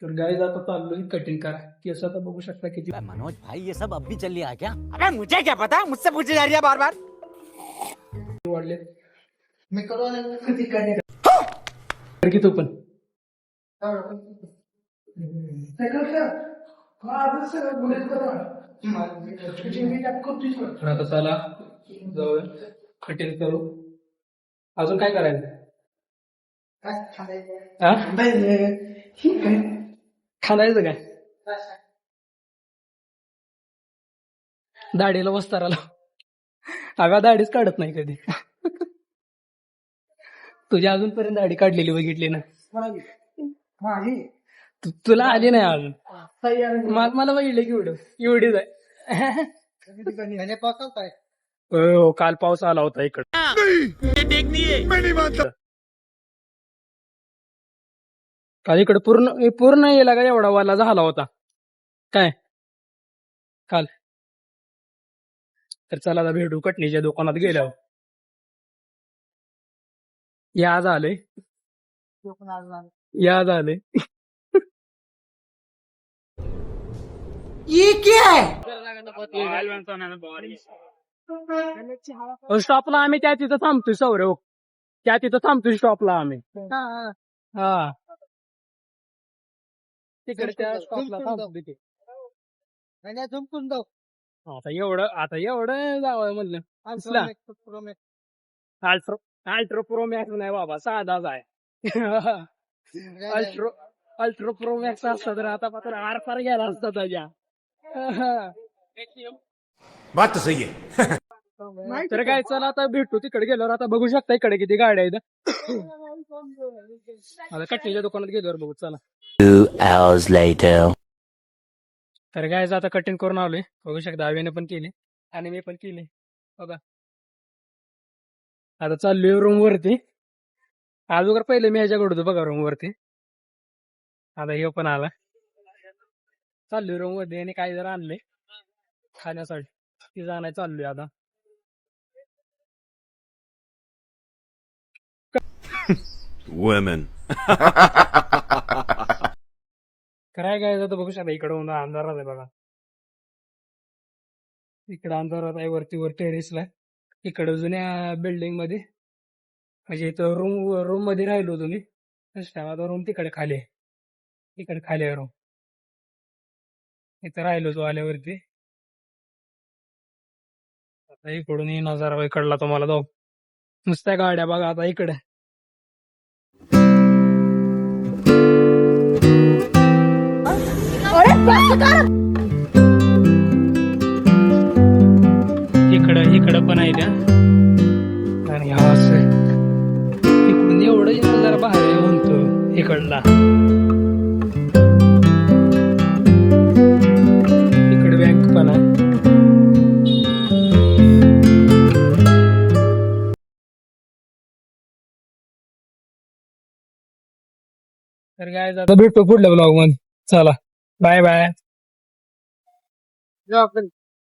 तर गाइस आता चाललोय कटिंग करा केस आता बघू शकता किती मनोज भाई ये सब अब भी चल रहा है क्या? अबे मुझे क्या पता, मुझसे पूछे जा रही है बार बार। वाढले मी करू की तू पण तर आता चला जाऊया कटिंग करू. अजून काय करायचं हा? खाणायचं काय दाढीला वस्ताराला अगं दाढीच काढत नाही कधी. तुझी अजूनपर्यंत दाढी काढलेली बघितली ना तुला आली नाही अजून मला बघितलं की एवढीच आहे. हो काल पाऊस आला होता इकडे काल इकडे पूर्ण पूर्ण येला का एवढा वाला झाला होता काय काल. तर चला आता भेटू कटणीच्या दुकानात गेल्यावर. या झालंय या झालंय ये क्या है? स्टॉपला आम्ही त्या तिथं थांबतोय सौरव त्या तिथं थांबतोय स्टॉपला आम्ही हा तिकडे त्या स्टॉपला थांबतो तिथे. आता एवढं जावं म्हणलं अल्ट्रो प्रो मॅक्स नाही बाबा साधाच आहे. अल्ट्रो प्रो मॅक्स असता तर आता मात्र आरपार गेला असता त्याच्या. बात तो सही है. तर काय चला आता भेटू तिकडे गेल्यावर. आता बघू शकता इकडे किती गाड्या आहेत. आता कटणीच्या दुकानात गेल्यावर बघू चला. 2 hours later. तर काय आता कटिंग करून आलोय बघू शकता. आव्याने पण केले आणि मी पण केले बघा. आता चाललोय रूम वरती. अगोदर पहिले मी ह्याच्याकडे होतो बघा रूम वरती. आता हे पण आला चाललोय रूम मध्ये आणि काय जर आणले खाण्यासाठी ती जाणार चाललोय आता. Women. काय काय जातं बघू शकता. इकडं अंधारात आहे बघा. इकडं अंधारात आहे वरती टेरेसला. इकडं जुन्या बिल्डिंग मध्ये म्हणजे इथं रूम मध्ये राहिलो तुम्ही आता रूम तिकडे खाली आहे. इकडे खाली आहे रूम. इथं राहिलो तो आल्यावरती. आता इकडून ही नजारा इकडला तुम्हाला जाऊ नुसत्या गाड्या बघा आता इकडे. इकडं पण आहे त्या आणि हा असं इकडून एवढं जरा बाहेर म्हणतो इकडला. इकडे बँक पण आहे. तर काय आता भेटतो पुढल्या ब्लॉग मध्ये. चला बाय बाय.